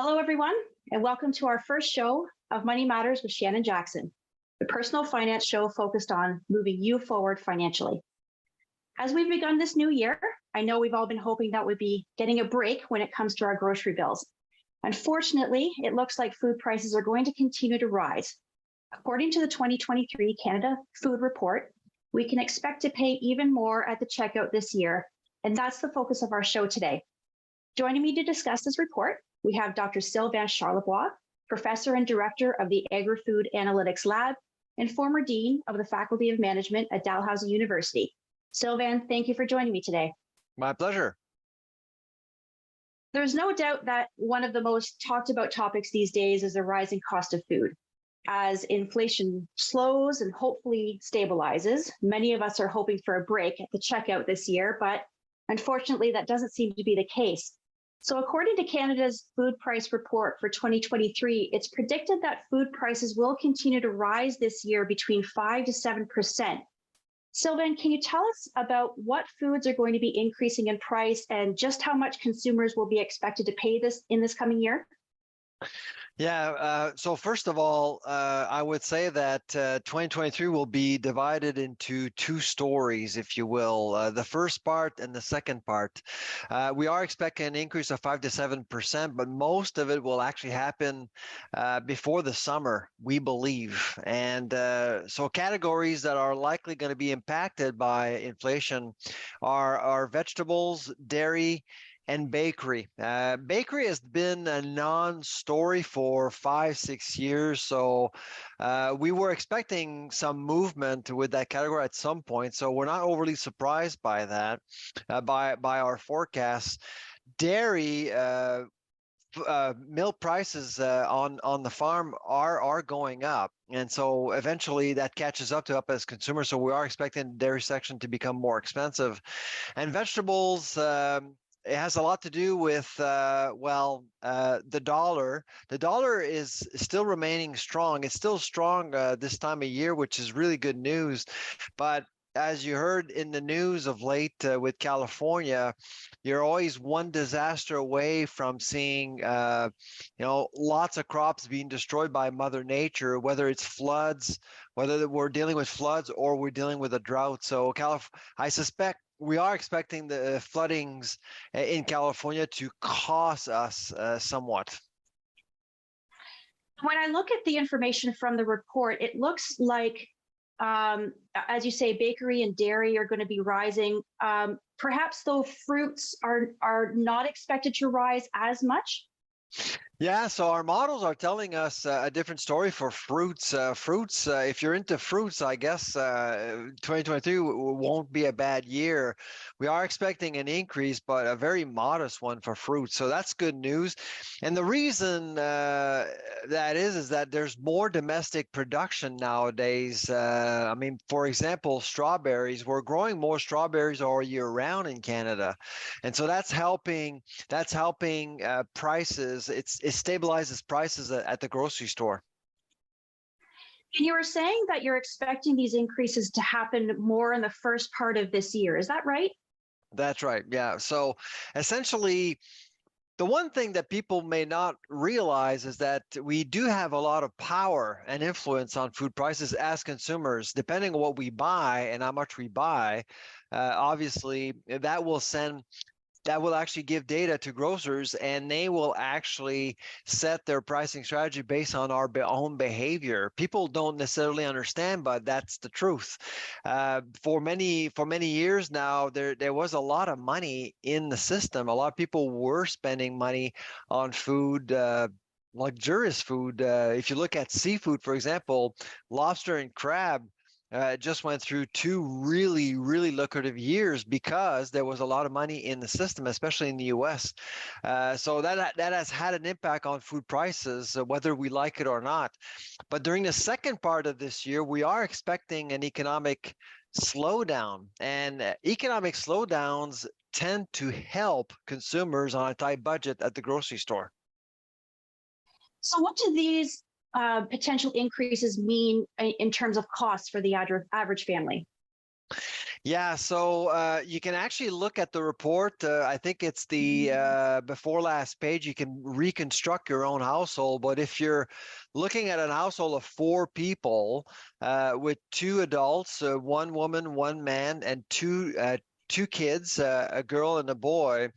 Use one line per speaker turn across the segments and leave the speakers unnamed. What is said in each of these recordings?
Hello, everyone, and welcome to our first show of Money Matters with Shannon Jackson, the personal finance show focused on moving you forward financially. As we've begun this new year, I know we've all been hoping that we'd be getting a break when it comes to our grocery bills. Unfortunately, it looks like food prices are going to continue to rise. According to the 2023 Canada Food Report, we can expect to pay even more at the checkout this year, and that's the focus of our show today. Joining me to discuss this report, we have Dr. Sylvain Charlebois, Professor and Director of the Agri-Food Analytics Lab and former Dean of the Faculty of Management at Dalhousie University. Sylvain, thank you for joining me today.
My pleasure.
There's no doubt that one of the most talked about topics these days is the rising cost of food. As inflation slows and hopefully stabilizes, many of us are hoping for a break at the checkout this year, but unfortunately, that doesn't seem to be the case. So according to Canada's food price report for 2023, it's predicted that food prices will continue to rise this year between 5 to 7%. Sylvain, can you tell us about what foods are going to be increasing in price and just how much consumers will be expected to pay in this coming year?
Yeah, so first of all, I would say that 2023 will be divided into two stories, if you will, the first part and the second part. We are expecting an increase of 5 to 7%, but most of it will actually happen before the summer, we believe. And so categories that are likely going to be impacted by inflation are vegetables, dairy, and bakery. Bakery has been a non-story for 5-6 years, so we were expecting some milk with that category at some point, so we're not overly surprised by that, by our forecasts. Dairy, milk prices on the farm are going up, and so eventually that catches up to us as consumers, so we are expecting the dairy section to become more expensive. And vegetables, it has a lot to do with, the dollar. The dollar is still remaining strong. It's still strong this time of year, which is really good news. But as you heard in the news of late with California, you're always one disaster away from seeing, lots of crops being destroyed by Mother Nature, whether it's floods, whether we're dealing with floods or we're dealing with a drought. So I suspect we are expecting the floodings in California to cost us somewhat.
When I look at the information from the report, it looks like, as you say, bakery and dairy are going to be rising. Perhaps though fruits are not expected to rise as much.
Yeah, so our models are telling us a different story for fruits. If you're into fruits, I guess 2023 won't be a bad year. We are expecting an increase, but a very modest one for fruits. So that's good news. And the reason that is that there's more domestic production nowadays. For example, strawberries. We're growing more strawberries all year round in Canada, and so that's helping prices. It stabilizes prices at the grocery store.
And you were saying that you're expecting these increases to happen more in the first part of this year. Is that right?
That's right. Yeah. So essentially, the one thing that people may not realize is that we do have a lot of power and influence on food prices as consumers, depending on what we buy and how much we buy. Obviously, that will actually give data to grocers, and they will actually set their pricing strategy based on our own behavior. People don't necessarily understand, but that's the truth. For many years now, there was a lot of money in the system. A lot of people were spending money on food, luxurious food. If you look at seafood, for example, lobster and crab, just went through two really, really lucrative years because there was a lot of money in the system, especially in the U.S. So that has had an impact on food prices, whether we like it or not. But during the second part of this year, we are expecting an economic slowdown, and economic slowdowns tend to help consumers on a tight budget at the grocery store.
So what do these potential increases mean in terms of costs for the average family?
Yeah, so you can actually look at the report. I think it's the before last page. You can reconstruct your own household. But if you're looking at a household of four people with two adults, one woman, one man, and two kids, a girl and a boy,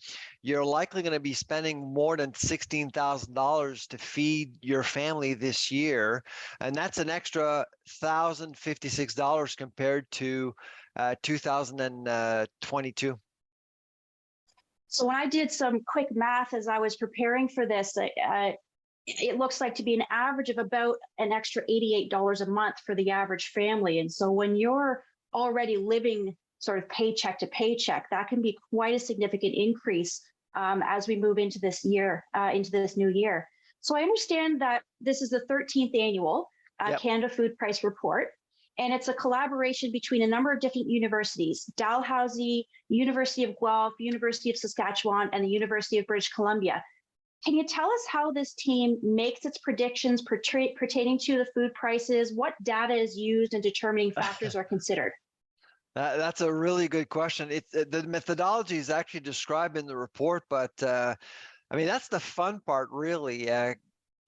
you're likely going to be spending more than $16,000 to feed your family this year, and that's an extra $1,056 compared to 2022.
So when I did some quick math as I was preparing for this, it looks like to be an average of about an extra $88 a month for the average family. And so when you're already living sort of paycheck to paycheck, that can be quite a significant increase as we move into this year, into this new year. So I understand that this is the 13th annual
Yep.
Canada Food Price Report, and it's a collaboration between a number of different universities: Dalhousie, University of Guelph, University of Saskatchewan, and the University of British Columbia. Can you tell us how this team makes its predictions pertaining to the food prices? What data is used and determining factors are considered?
That's a really good question. The methodology is actually described in the report, but I mean that's the fun part, really.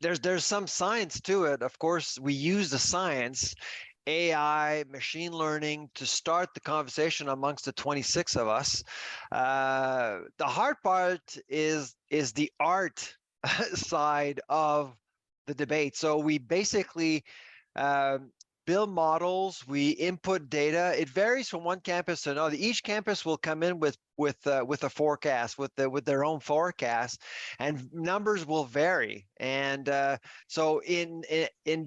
There's some science to it. Of course, we use the science, AI, machine learning, to start the conversation amongst the 26 of us. The hard part is the art side of the debate. So we basically build models, we input data. It varies from one campus to another. Each campus will come in with a forecast, with their own forecast, and numbers will vary. And so in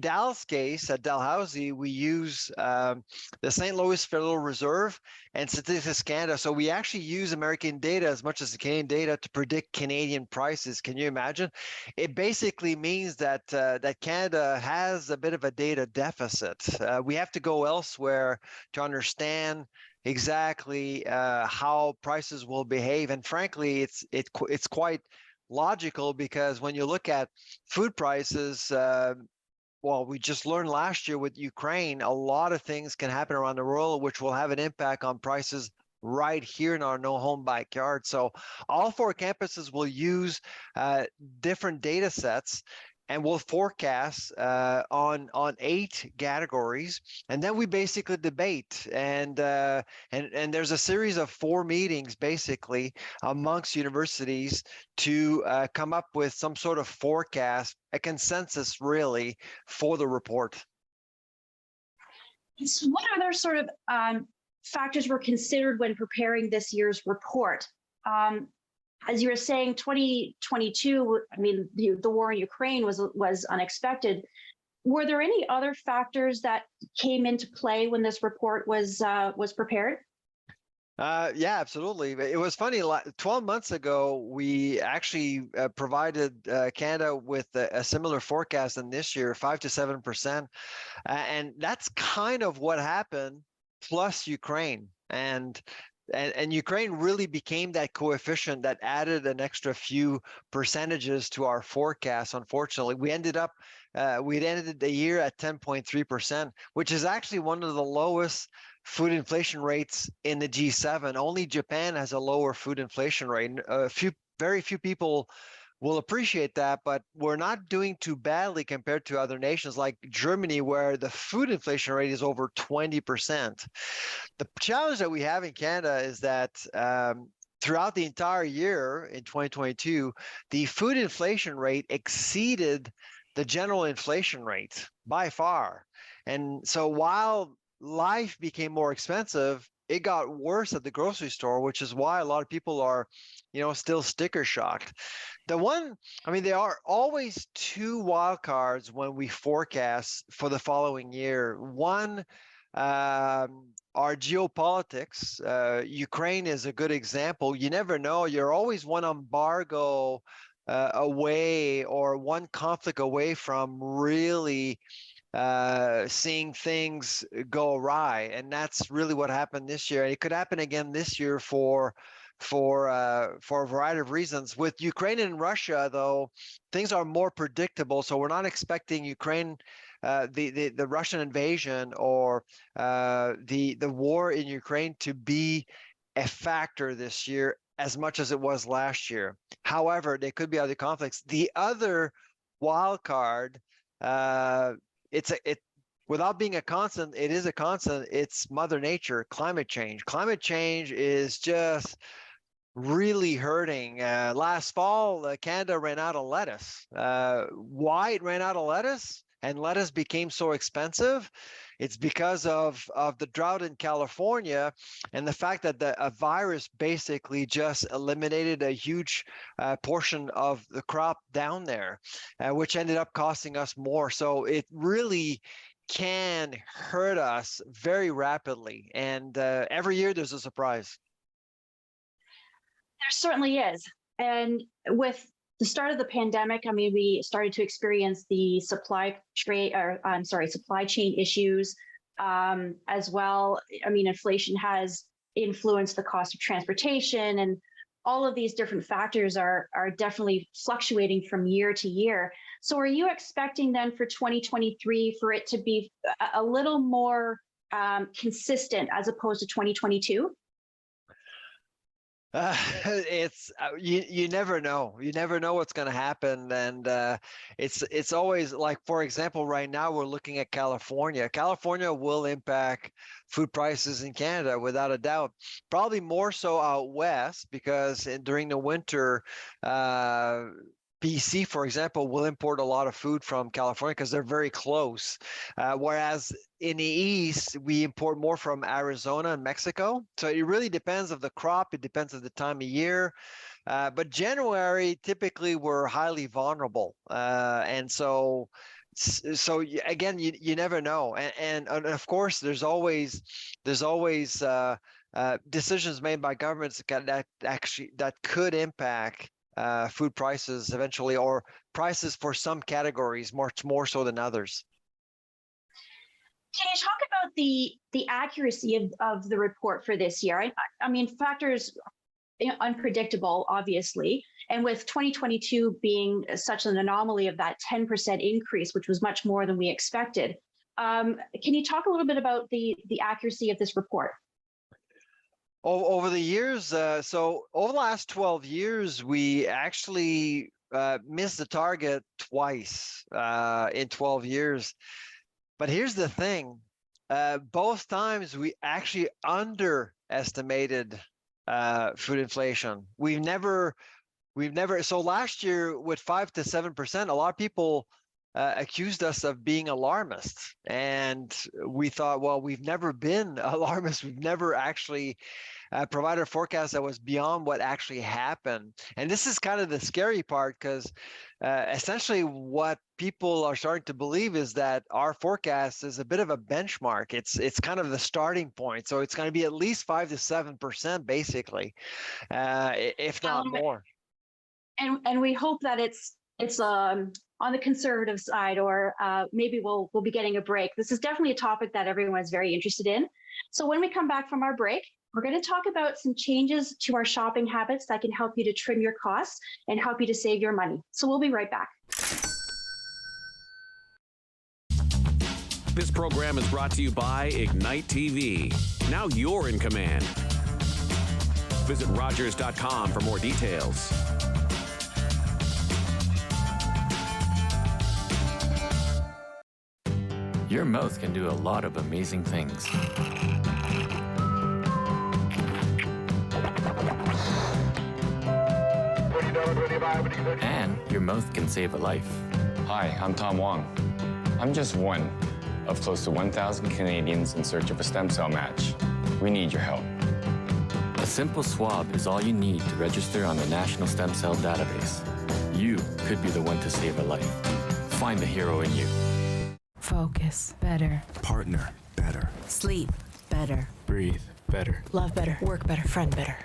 Dal's case, at Dalhousie, we use the St. Louis Federal Reserve and Statistics Canada. So we actually use American data as much as the Canadian data to predict Canadian prices. Can you imagine? It basically means that that Canada has a bit of a data deficit. We have to go elsewhere to understand exactly how prices will behave. And frankly, it's quite logical, because when you look at food prices, well, we just learned last year with Ukraine, a lot of things can happen around the world which will have an impact on prices right here in our no home backyard. So all four campuses will use different data sets, and we'll forecast on 8 categories, and then we basically debate. And there's a series of 4 meetings basically amongst universities to come up with some sort of forecast, a consensus really, for the report.
So what other sort of factors were considered when preparing this year's report? As you were saying, 2022, I mean, the war in Ukraine was unexpected. Were there any other factors that came into play when this report was prepared?
Yeah, absolutely. It was funny. 12 months ago, we actually provided Canada with a similar forecast than this year, 5 to 7%. And that's kind of what happened, plus Ukraine. And Ukraine really became that coefficient that added an extra few percentages to our forecast. Unfortunately, we'd ended the year at 10.3%, which is actually one of the lowest food inflation rates in the G7. Only Japan has a lower food inflation rate. Very few people will appreciate that, but we're not doing too badly compared to other nations like Germany, where the food inflation rate is over 20%. The challenge that we have in Canada is that throughout the entire year in 2022, the food inflation rate exceeded the general inflation rate by far. And so while life became more expensive, it got worse at the grocery store, which is why a lot of people are, still sticker shocked. There are always 2 wild cards when we forecast for the following year. One, our geopolitics. Ukraine is a good example. You never know. You're always one embargo away, or one conflict away from really seeing things go awry. And that's really what happened this year. It could happen again this year for for a variety of reasons. With Ukraine and Russia, though, things are more predictable. So we're not expecting Ukraine, the Russian invasion or the war in Ukraine to be a factor this year as much as it was last year. However, there could be other conflicts. The other wild card, without being a constant, it is a constant. It's Mother Nature, climate change. Climate change is just really hurting. Last fall, Canada ran out of lettuce. Why it ran out of lettuce and lettuce became so expensive? It's because of the drought in California and the fact that a virus basically just eliminated a huge portion of the crop down there, which ended up costing us more. So it really can hurt us very rapidly. And every year there's a surprise.
There certainly is. And with the start of the pandemic, I mean, we started to experience the supply chain issues as well. I mean, inflation has influenced the cost of transportation, and all of these different factors are definitely fluctuating from year to year. So are you expecting then for 2023 for it to be a little more consistent as opposed to 2022?
It's you never know. You never know what's going to happen, and it's always like, for example, right now we're looking at California. California will impact food prices in Canada without a doubt. Probably more so out west because during the winter, BC, for example, will import a lot of food from California because they're very close. Whereas in the east, we import more from Arizona and Mexico. So it really depends of the crop. It depends of the time of year. But January, typically, we're highly vulnerable. And so again, you never know. And of course, there's always decisions made by governments that could impact food prices eventually, or prices for some categories much more so than others.
Can you talk about the accuracy of the report for this year? I mean, factors unpredictable, obviously, and with 2022 being such an anomaly of that 10% increase, which was much more than we expected. Can you talk a little bit about the accuracy of this report?
Over the years, so over the last 12 years, we actually missed the target twice in 12 years. But here's the thing, both times we actually underestimated food inflation. We've never, so last year with 5 to 7%, a lot of people accused us of being alarmists. And we thought, well, we've never been alarmists. We've never actually provided a forecast that was beyond what actually happened. And this is kind of the scary part, because essentially what people are starting to believe is that our forecast is a bit of a benchmark. It's kind of the starting point. So it's going to be at least 5 to 7%, basically, if not more.
And we hope that it's on the conservative side, or maybe we'll be getting a break. This is definitely a topic that everyone's very interested in. So when we come back from our break, we're going to talk about some changes to our shopping habits that can help you to trim your costs and help you to save your money. So we'll be right back.
This program is brought to you by Ignite TV. Now you're in command. Visit Rogers.com for more details.
Your mouth can do a lot of amazing things. And your mouth can save a life.
Hi, I'm Tom Wong. I'm just one of close to 1,000 Canadians in search of a stem cell match. We need your help.
A simple swab is all you need to register on the National Stem Cell Database. You could be the one to save a life. Find the hero in you.
Focus better.
Partner better.
Sleep better.
Breathe better.
Love better. Work better. Friend better.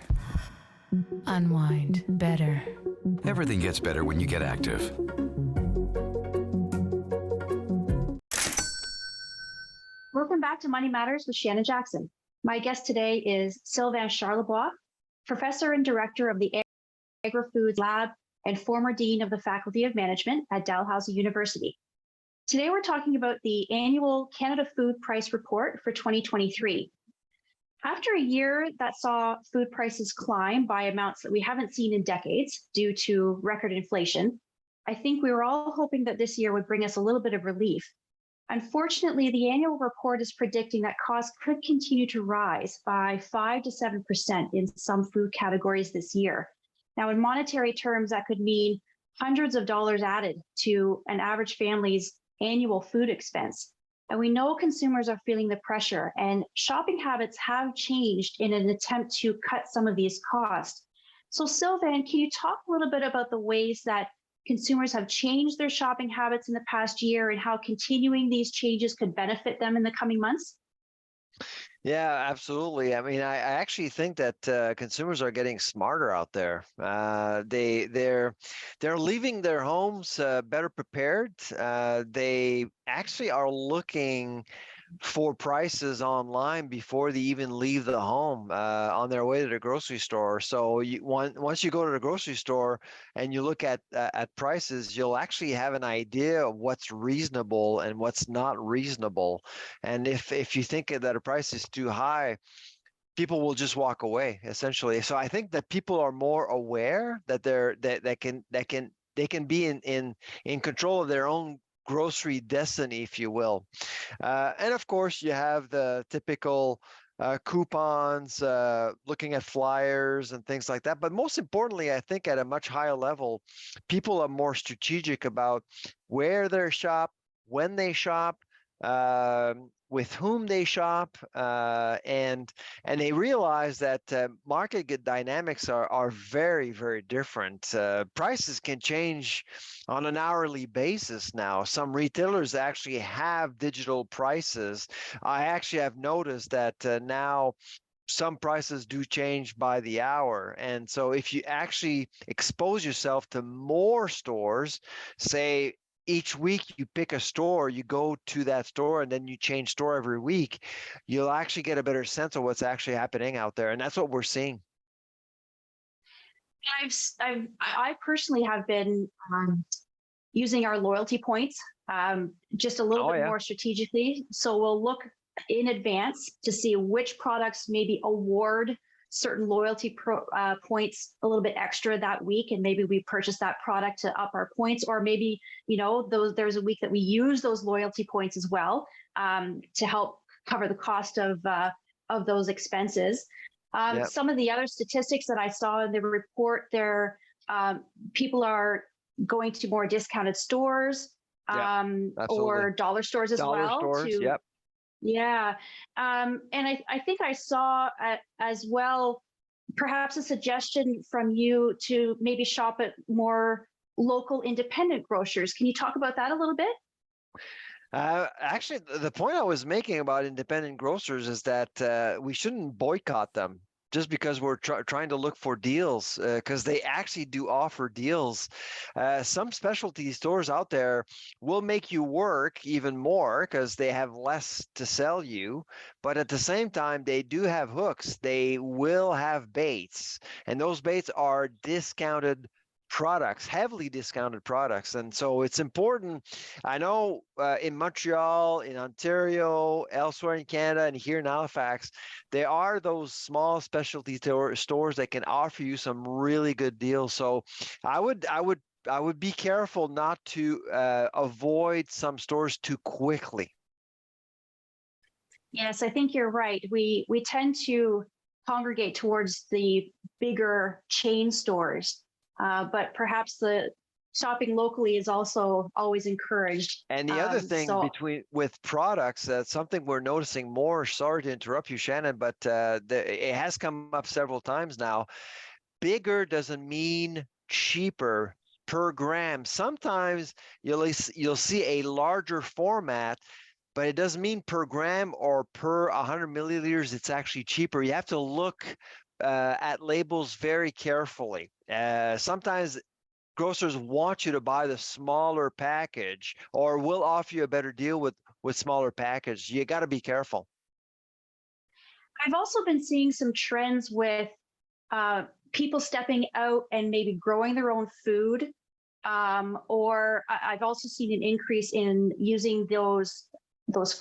Unwind better.
Everything gets better when you get active.
Welcome back to Money Matters with Shannon Jackson. My guest today is Sylvain Charlebois, Professor and Director of the Agri-Food Lab and former Dean of the Faculty of Management at Dalhousie University. Today, we're talking about the annual Canada Food Price Report for 2023. After a year that saw food prices climb by amounts that we haven't seen in decades due to record inflation, I think we were all hoping that this year would bring us a little bit of relief. Unfortunately, the annual report is predicting that costs could continue to rise by 5 to 7% in some food categories this year. Now, in monetary terms, that could mean hundreds of dollars added to an average family's annual food expense. And we know consumers are feeling the pressure, and shopping habits have changed in an attempt to cut some of these costs. So, Sylvain, can you talk a little bit about the ways that consumers have changed their shopping habits in the past year and how continuing these changes could benefit them in the coming months?
Yeah, absolutely. I mean, I actually think that consumers are getting smarter out there. They're leaving their homes better prepared. They actually are looking for prices online before they even leave the home on their way to the grocery store. So once you go to the grocery store and you look at prices, you'll actually have an idea of what's reasonable and what's not reasonable. And if you think that a price is too high, people will just walk away essentially. So I think that people are more aware that they can be in control of their own grocery destiny, if you will. And of course, you have the typical coupons, looking at flyers and things like that. But most importantly, I think at a much higher level, people are more strategic about where they shop, when they shop, with whom they shop, and they realize that market dynamics are very, very different. Prices can change on an hourly basis now. Some retailers actually have digital prices. I actually have noticed that now some prices do change by the hour. And so if you actually expose yourself to more stores, say each week you pick a store, you go to that store, and then you change store every week, you'll actually get a better sense of what's actually happening out there. And that's what we're seeing.
I personally have been using our loyalty points just a little bit more strategically. So we'll look in advance to see which products maybe award certain loyalty points a little bit extra that week, and maybe we purchase that product to up our points, or maybe there's a week that we use those loyalty points as well to help cover the cost of those expenses. Some of the other statistics that I saw in the report, people are going to more discounted stores or dollar stores as well. Yeah. And I think I saw as well, perhaps a suggestion from you to maybe shop at more local independent grocers. Can you talk about that a little bit?
Actually, the point I was making about independent grocers is that we shouldn't boycott them just because we're trying to look for deals, because they actually do offer deals. Some specialty stores out there will make you work even more because they have less to sell you. But at the same time, they do have hooks. They will have baits, and those baits are discounted products, heavily discounted products. And so it's important. I know in Montreal, in Ontario, elsewhere in Canada, and here in Halifax, there are those small specialty stores that can offer you some really good deals. So I would be careful not to avoid some stores too quickly.
Yes, I think you're right. We tend to congregate towards the bigger chain stores. But perhaps the shopping locally is also always encouraged.
And the other thing with products, that's something we're noticing more. Sorry to interrupt you, Shannon, but it has come up several times now. Bigger doesn't mean cheaper per gram. Sometimes you'll see a larger format, but it doesn't mean per gram or per 100 milliliters it's actually cheaper. You have to look at labels very carefully. Sometimes grocers want you to buy the smaller package, or will offer you a better deal with smaller package. You got to be careful.
I've also been seeing some trends with people stepping out and maybe growing their own food. Or I've also seen an increase in using those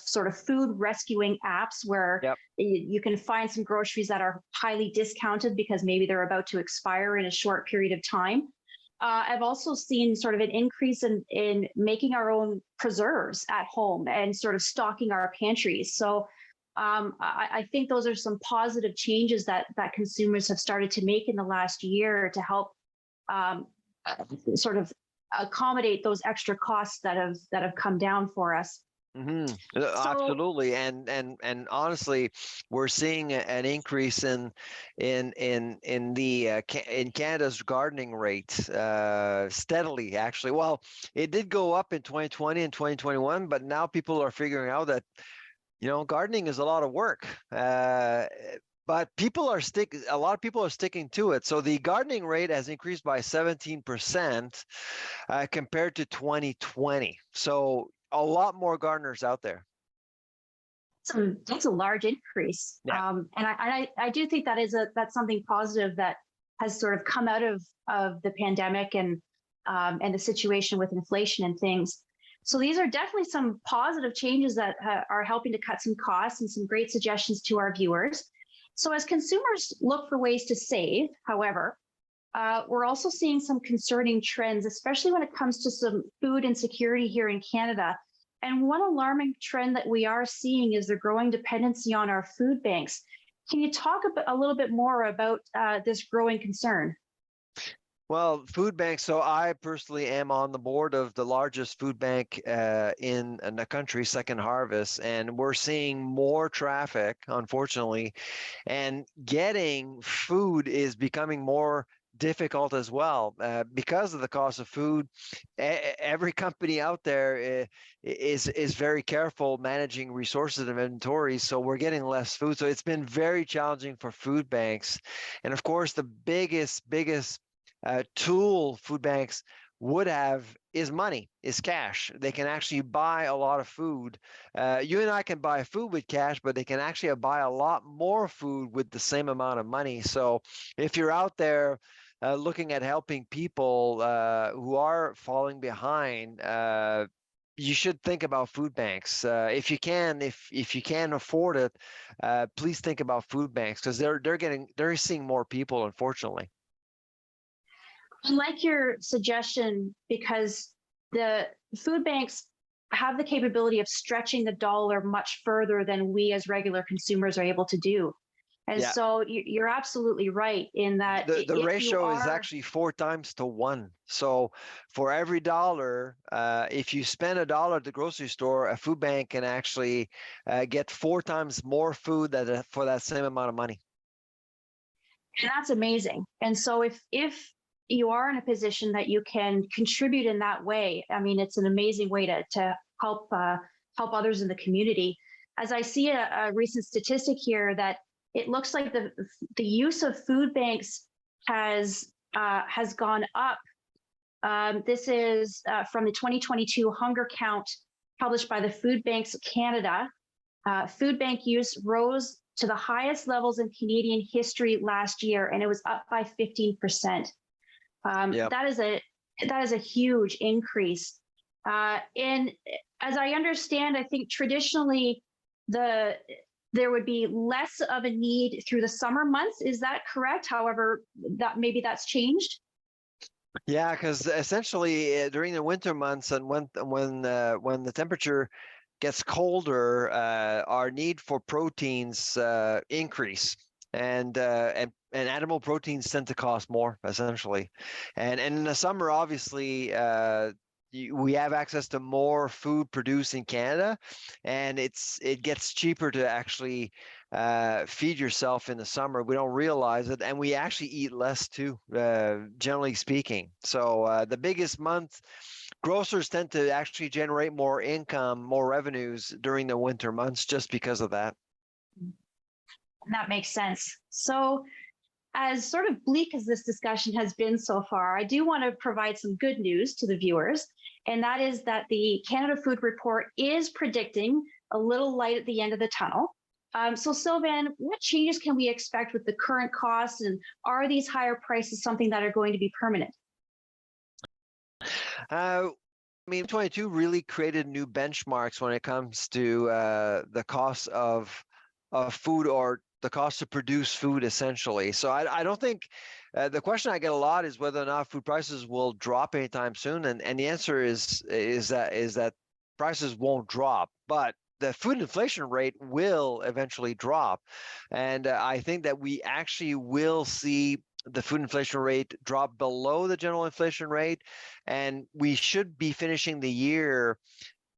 sort of food rescuing apps where you can find some groceries that are highly discounted because maybe they're about to expire in a short period of time. I've also seen sort of an increase in making our own preserves at home and sort of stocking our pantries. So I think those are some positive changes that consumers have started to make in the last year to help sort of accommodate those extra costs that have come down for us.
Absolutely, and honestly, we're seeing an increase in Canada's gardening rates steadily. Actually, well, it did go up in 2020 and 2021, but now people are figuring out that gardening is a lot of work. But a lot of people are sticking to it. So the gardening rate has increased by 17% compared to 2020. So a lot more gardeners out there.
That's a large increase.
Yeah.
And I do think that's something positive that has sort of come out of the pandemic and the situation with inflation and things. So these are definitely some positive changes that are helping to cut some costs and some great suggestions to our viewers. So as consumers look for ways to save, however, we're also seeing some concerning trends, especially when it comes to some food insecurity here in Canada. And one alarming trend that we are seeing is the growing dependency on our food banks. Can you talk a little bit more about this growing concern?
Well, food banks. So I personally am on the board of the largest food bank in the country, Second Harvest, and we're seeing more traffic, unfortunately, and getting food is becoming more difficult as well because of the cost of food. Every company out there is very careful managing resources and inventories, so we're getting less food. So it's been very challenging for food banks, and of course, the biggest tool food banks would have is money, is cash. They can actually buy a lot of food. You and I can buy food with cash, but they can actually buy a lot more food with the same amount of money. So if you're out there looking at helping people who are falling behind, you should think about food banks. If you can afford it, please think about food banks because they're seeing more people, unfortunately.
I like your suggestion because the food banks have the capability of stretching the dollar much further than we as regular consumers are able to do. And so you're absolutely right in that
the ratio is actually 4 times to 1. So for every dollar, if you spend $1 at the grocery store, a food bank can actually get 4 times more food for that same amount of money.
And that's amazing. And so if you are in a position that you can contribute in that way, I mean, it's an amazing way to help others in the community. As I see a recent statistic here that it looks like the use of food banks has gone up. This is from the 2022 hunger count published by the Food Banks Canada. Food bank use rose to the highest levels in Canadian history last year, and it was up by 15%. That is a huge increase. And as I understand, I think traditionally there would be less of a need through the summer months. Is that correct? However, that's changed.
Yeah, because essentially during the winter months and when the temperature gets colder, our need for proteins increase, and animal proteins tend to cost more, essentially. And in the summer, obviously, we have access to more food produced in Canada, and it gets cheaper to actually feed yourself in the summer. We don't realize it, and we actually eat less too, generally speaking. So the biggest month, grocers tend to actually generate more income, more revenues during the winter months just because of that.
That makes sense. So as sort of bleak as this discussion has been so far, I do want to provide some good news to the viewers, and that is that the Canada Food Report is predicting a little light at the end of the tunnel. So Sylvain, what changes can we expect with the current costs, and are these higher prices something that are going to be permanent?
I mean, 22 really created new benchmarks when it comes to the cost of food, or the cost to produce food, essentially. So I don't think the question I get a lot is whether or not food prices will drop anytime soon, and the answer is that prices won't drop, but the food inflation rate will eventually drop, and I think that we actually will see the food inflation rate drop below the general inflation rate, and we should be finishing the year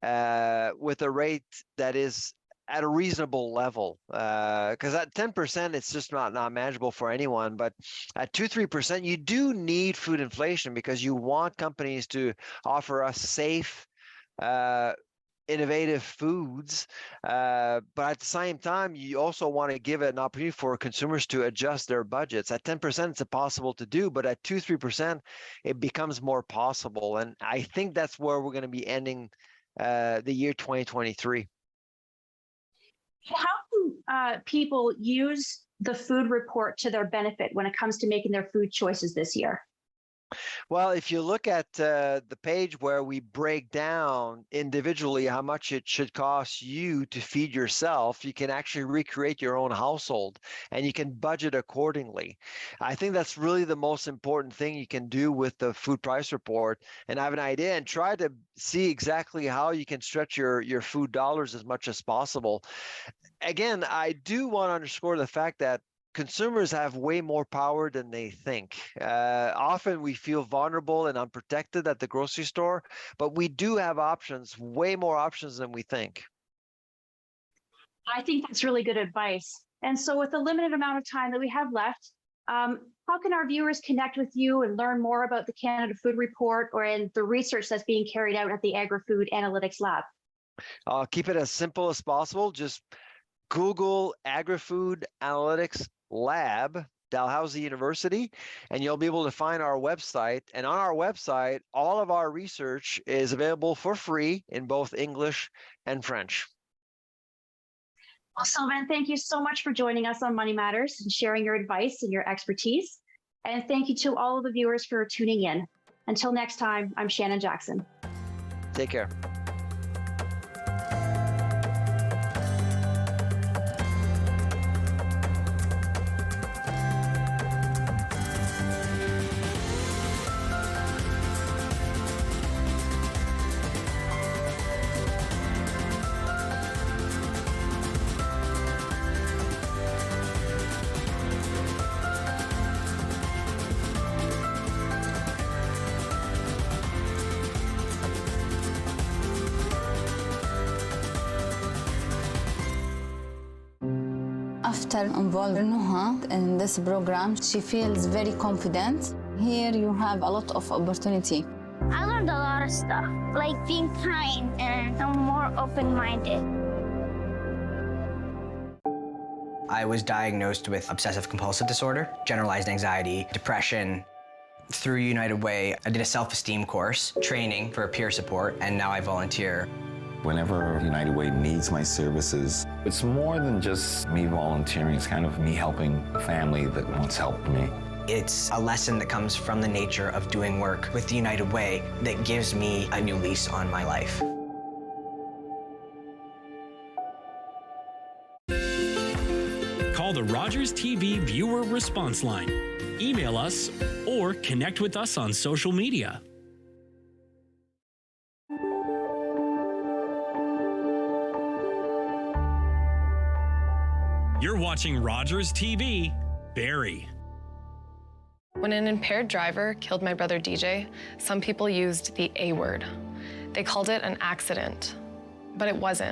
with a rate that is at a reasonable level. Because at 10%, it's just not manageable for anyone. But at 2-3%, you do need food inflation because you want companies to offer us safe, innovative foods, but at the same time, you also want to give it an opportunity for consumers to adjust their budgets. At 10%, it's impossible to do, but at 2-3%, it becomes more possible. And I think that's where we're going to be ending the year 2023.
How can people use the food report to their benefit when it comes to making their food choices this year?
Well, if you look at the page where we break down individually how much it should cost you to feed yourself, you can actually recreate your own household and you can budget accordingly. I think that's really the most important thing you can do with the food price report, and have an idea and try to see exactly how you can stretch your food dollars as much as possible. Again, I do want to underscore the fact that consumers have way more power than they think. Often we feel vulnerable and unprotected at the grocery store, but we do have options, way more options than we think.
I think that's really good advice. And so with the limited amount of time that we have left, how can our viewers connect with you and learn more about the Canada Food Report or in the research that's being carried out at the Agri-Food Analytics Lab?
I'll keep it as simple as possible. Just Google Agri-Food Analytics Lab, Dalhousie University, and you'll be able to find our website. And on our website, all of our research is available for free in both English and French.
Well, Sylvain, thank you so much for joining us on Money Matters and sharing your advice and your expertise. And thank you to all of the viewers for tuning in. Until next time, I'm Shannon Jackson.
Take care.
After involving Nuha in this program, she feels very confident. Here you have a lot of opportunity.
I learned a lot of stuff, like being kind and I'm more open-minded.
I was diagnosed with obsessive-compulsive disorder, generalized anxiety, depression. Through United Way, I did a self-esteem course, training for peer support, and now I volunteer.
Whenever United Way needs my services, it's more than just me volunteering. It's kind of me helping a family that wants help me.
It's a lesson that comes from the nature of doing work with the United Way that gives me a new lease on my life.
Call the Rogers TV viewer response line, email us, or connect with us on social media. You're watching Rogers TV, Barrie.
When an impaired driver killed my brother DJ, some people used the A word. They called it an accident, but it wasn't.